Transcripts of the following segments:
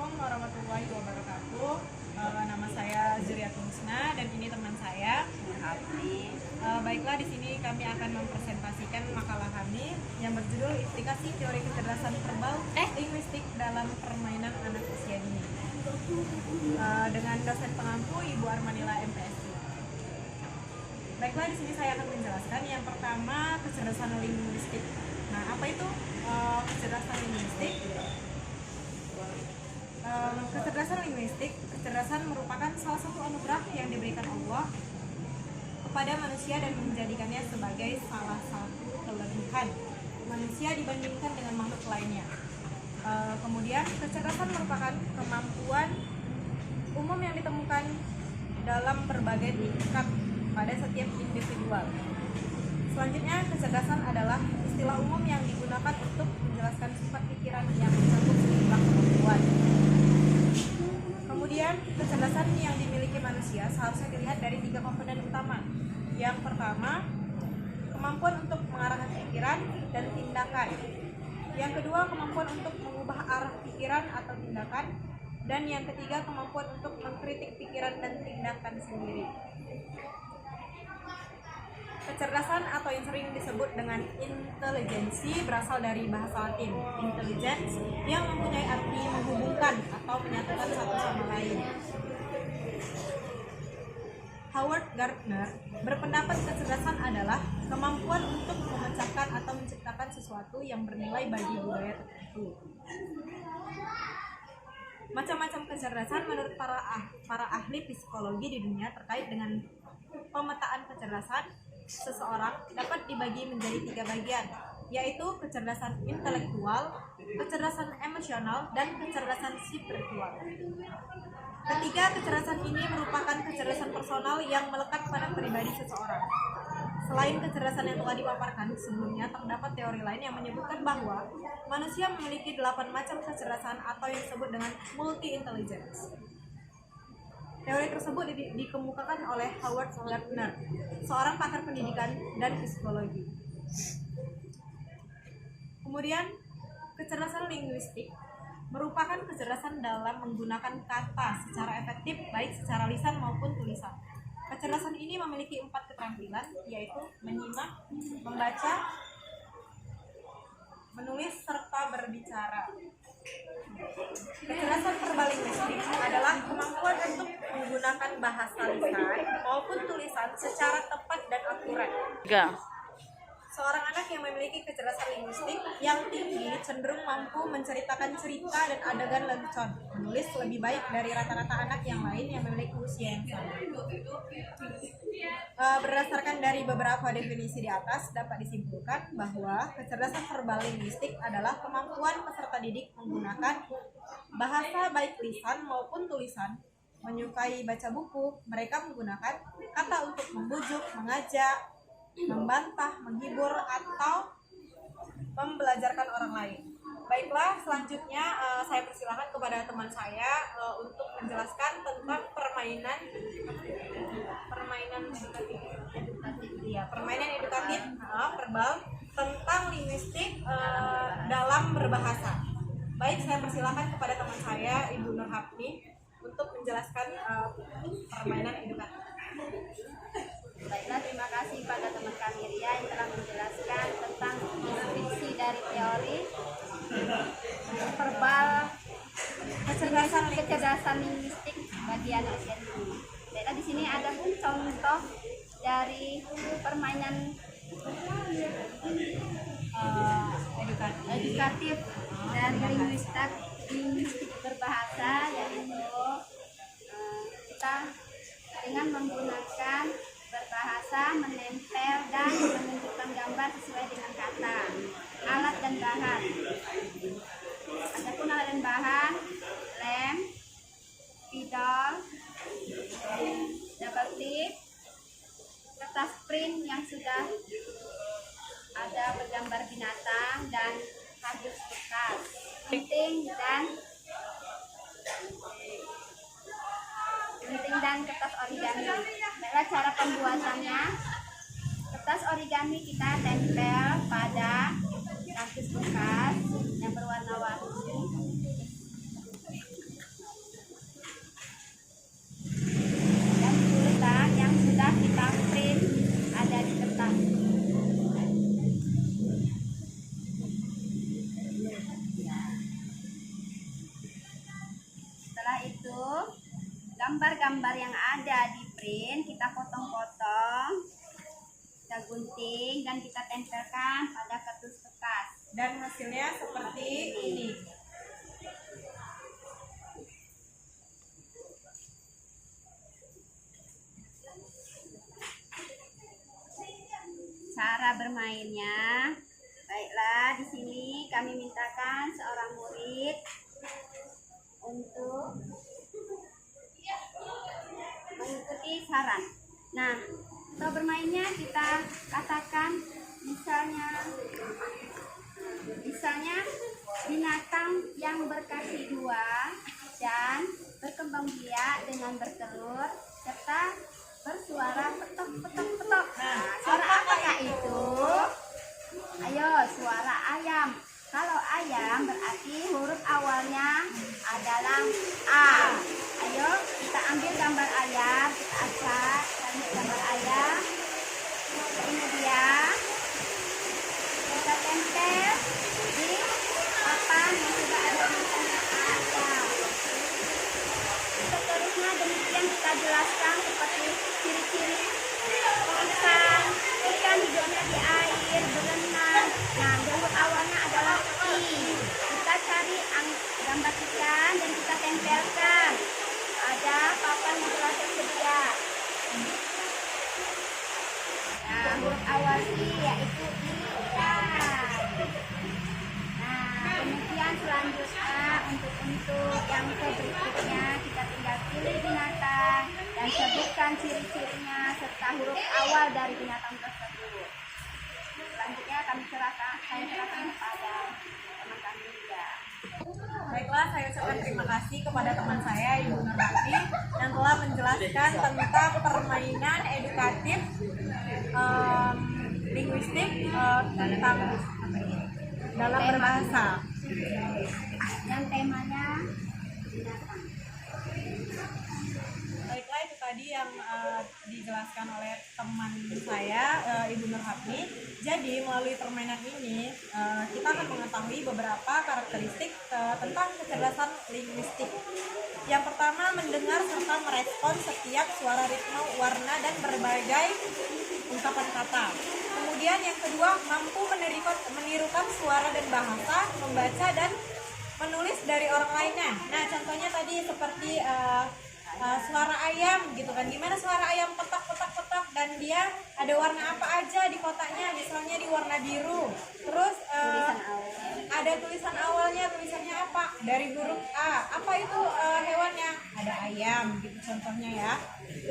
Assalamualaikum warahmatullahi wabarakatuh. Nama saya Zuriatul Husna dan ini teman saya Hafni. Baiklah, di sini kami akan mempresentasikan makalah kami yang berjudul Implikasi Teori Kecerdasan Verbal Linguistik dalam Permainan Anak Usia Dini, dengan dosen pengampu Ibu Armanila MPSI. Baiklah, di sini saya akan menjelaskan yang pertama, kecerdasan linguistik. Nah, apa itu kecerdasan linguistik? Kecerdasan merupakan salah satu anugerah yang diberikan Allah kepada manusia dan menjadikannya sebagai salah satu kelebihan manusia dibandingkan dengan makhluk lainnya. Kemudian, kecerdasan merupakan kemampuan umum yang ditemukan dalam berbagai tingkat pada setiap individual. Selanjutnya, kecerdasan adalah istilah umum yang digunakan untuk menjelaskan sifat pikiran yang mencakup sejumlah kemampuan. Kemudian, kecerdasan yang dimiliki manusia seharusnya dilihat dari 3 komponen utama. Yang pertama, kemampuan untuk mengarahkan pikiran dan tindakan. Yang kedua, kemampuan untuk mengubah arah pikiran atau tindakan. Dan yang ketiga, kemampuan untuk mengkritik pikiran dan tindakan sendiri. Kecerdasan atau yang sering disebut dengan intelijensi berasal dari bahasa Latin intelligence, yang mempunyai arti menghubungkan atau menyatukan satu sama lain. Howard Gardner berpendapat kecerdasan adalah kemampuan untuk memecahkan atau menciptakan sesuatu yang bernilai bagi budaya tertentu. Macam-macam kecerdasan menurut para ahli psikologi di dunia terkait dengan pemetaan kecerdasan seseorang dapat dibagi menjadi 3 bagian, yaitu kecerdasan intelektual, kecerdasan emosional, dan kecerdasan spiritual. Ketiga kecerdasan ini merupakan kecerdasan personal yang melekat pada pribadi seseorang. Selain kecerdasan yang telah dipaparkan sebelumnya, terdapat teori lain yang menyebutkan bahwa manusia memiliki 8 macam kecerdasan atau yang disebut dengan multi-intelligence. Teori tersebut dikemukakan oleh Howard Gardner, seorang pakar pendidikan dan psikologi. Kemudian, kecerdasan linguistik merupakan kecerdasan dalam menggunakan kata secara efektif, baik secara lisan maupun tulisan. Kecerdasan ini memiliki 4 keterampilan, yaitu menyimak, membaca, menulis, serta berbicara. Kecerdasan verbal linguistik adalah kemampuan untuk menggunakan bahasa lisan maupun tulisan secara tepat dan akurat. Seorang anak yang memiliki kecerdasan linguistik yang tinggi cenderung mampu menceritakan cerita dan adegan lelucon, menulis lebih baik dari rata-rata anak yang lain yang memiliki usia yang sama. Berdasarkan dari beberapa definisi di atas, dapat disimpulkan bahwa kecerdasan verbal linguistik adalah kemampuan peserta didik menggunakan bahasa baik lisan maupun tulisan, menyukai baca buku, mereka menggunakan kata untuk membujuk, mengajak, membantah, menghibur, atau membelajarkan orang lain. Baiklah, selanjutnya saya persilakan kepada teman saya untuk menjelaskan tentang permainan edukatif verbal tentang linguistik dalam berbahasa. Baik, saya persilakan kepada teman saya Ibu Nur Hafni untuk menjelaskan permainan edukatif. Baiklah, terima kasih pada teman kami Ria yang telah menjelaskan tentang deskripsi dari teori verbal kecerdasan linguistik bagi anak usia dini. Baiklah, di sini ada contoh dari permainan edukatif dari linguistik berbahasa, yaitu kita dengan menggunakan berbahasa, menempel dan menunjukkan gambar sesuai dengan kata. Alat dan bahan. Adapun alat dan bahan, lem, spidol, double tip, kertas print yang sudah ada bergambar binatang, dan kardus bekas, gunting dan kertas origami. Baiklah, cara pembuatannya. Kertas origami kita tempel pada kardus bekas yang berwarna-warni. itu gambar-gambar yang ada di print kita potong-potong, kita gunting dan kita tempelkan pada kertas bekas. Dan hasilnya seperti ini. Cara bermainnya, baiklah, di sini kami mintakan seorang murid untuk mengikuti saran. Nah, untuk bermainnya kita katakan misalnya binatang yang berkaki dua dan berkembang biak dengan bertelur serta bersuara petok petok petok. Nah, suara apakah itu? Ayo, suara ayam. Kalau ayam berarti huruf awalnya adalah A. Ayo kita ambil gambar ayam, kita acak, kita ambil gambar ayam. Ini dia. Kita tempel di papan yang sudah ada tulisannya ayam. Seterusnya demikian kita jelaskan seperti ciri-ciri ikan hidupnya di air, berenang. Nah, huruf awalnya adalah I. Kita cari gambar ikan dan kita tempelkan ada papan yang telah tersedia. Nah, huruf awal I yaitu ikan. Nah, kemudian selanjutnya untuk yang berikutnya kita tinggal pilih binatang dan sebutkan ciri-cirinya serta huruf awal dari binatang tersebut. Selanjutnya saya serahkan kepada teman kami juga. Baiklah, saya ucapkan terima kasih kepada teman saya Ibu Nurhati yang telah menjelaskan tentang permainan edukatif linguistik tentang dalam berbahasa. Dan temanya binatang. Baiklah, itu tadi yang dijelaskan oleh teman saya Ibu Nurhati. Jadi melalui permainan ini kita akan mengetahui beberapa karakteristik tentang kecerdasan linguistik. Yang pertama, mendengar serta merespon setiap suara, ritme, warna, dan berbagai ungkapan kata. Kemudian yang kedua, mampu menirukan suara dan bahasa, membaca dan menulis dari orang lainnya. Nah, contohnya tadi seperti suara ayam gitu kan. Gimana suara ayam petok petok petok dan dia ada warna apa aja di kotaknya, misalnya di warna biru. Terus ada tulisan awalnya, tulisannya apa? Dari huruf A. Apa itu hewannya? Ada ayam gitu contohnya ya.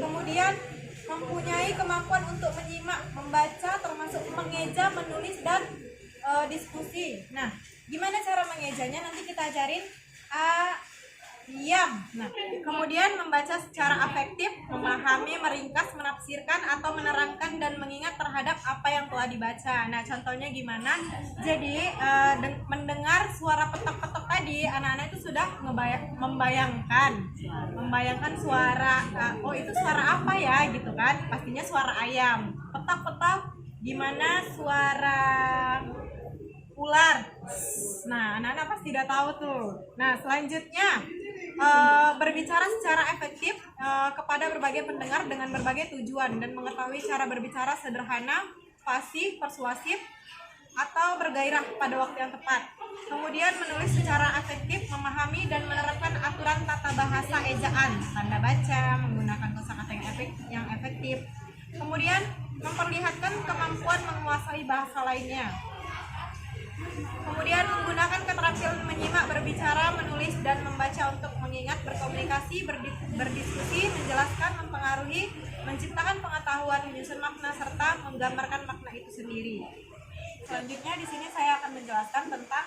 Kemudian mempunyai kemampuan untuk menyimak, membaca, termasuk mengeja, menulis dan diskusi. Nah, gimana cara mengejanya? Nanti kita ajarin ayam. Nah, kemudian membaca secara afektif, memahami, meringkas, menafsirkan atau menerangkan dan mengingat terhadap apa yang telah dibaca. Nah, contohnya gimana? Jadi mendengar suara petok-petok tadi, anak-anak itu sudah membayangkan suara. Oh, itu suara apa ya, gitu kan? Pastinya suara ayam. Petok-petok, gimana suara ular. Nah, anak-anak pasti udah tahu tuh. Nah, selanjutnya berbicara secara efektif kepada berbagai pendengar dengan berbagai tujuan dan mengetahui cara berbicara sederhana, fasih, persuasif, atau bergairah pada waktu yang tepat. Kemudian menulis secara efektif, memahami dan menerapkan aturan tata bahasa ejaan, tanda baca, menggunakan kosakata yang efektif. Kemudian memperlihatkan kemampuan menguasai bahasa lainnya. Kemudian menggunakan keterampilan menyimak, berbicara, menulis, dan membaca untuk mengingat, berkomunikasi, berdiskusi, menjelaskan, mempengaruhi, menciptakan pengetahuan, menyusun makna, serta menggambarkan makna itu sendiri. Selanjutnya di sini saya akan menjelaskan tentang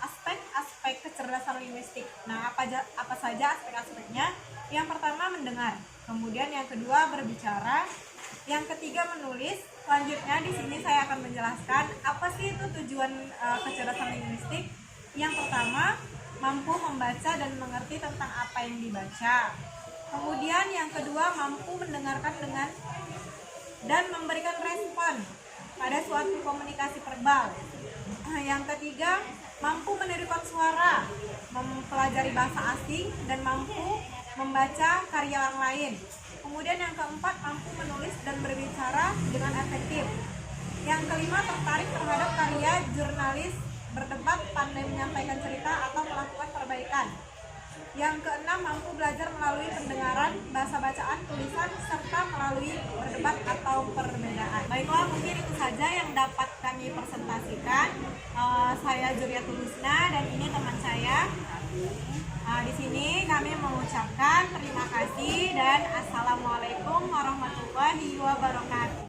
aspek-aspek kecerdasan linguistik. Nah, apa saja aspek-aspeknya? Yang pertama mendengar, kemudian yang kedua berbicara, yang ketiga menulis. Selanjutnya di sini saya akan menjelaskan apa sih itu tujuan kecerdasan linguistik. Yang pertama, mampu membaca dan mengerti tentang apa yang dibaca. Kemudian yang kedua, mampu mendengarkan dan memberikan respon pada suatu komunikasi verbal. Yang ketiga, mampu menirukan suara, mempelajari bahasa asing dan mampu membaca karya orang lain. Kemudian yang keempat, mampu menulis dan berbicara dengan efektif. Yang kelima, tertarik terhadap karya jurnalis, berdebat, pandai menyampaikan cerita atau melakukan perbaikan. Yang keenam, mampu belajar melalui pendengaran, bahasa bacaan, tulisan, serta melalui berdebat atau perbedaan. Baiklah, mungkin itu saja yang dapat kami presentasikan. Saya Juriatul Husna dan ini teman saya. Di sini kami mengucapkan terima kasih dan assalamualaikum warahmatullahi wabarakatuh.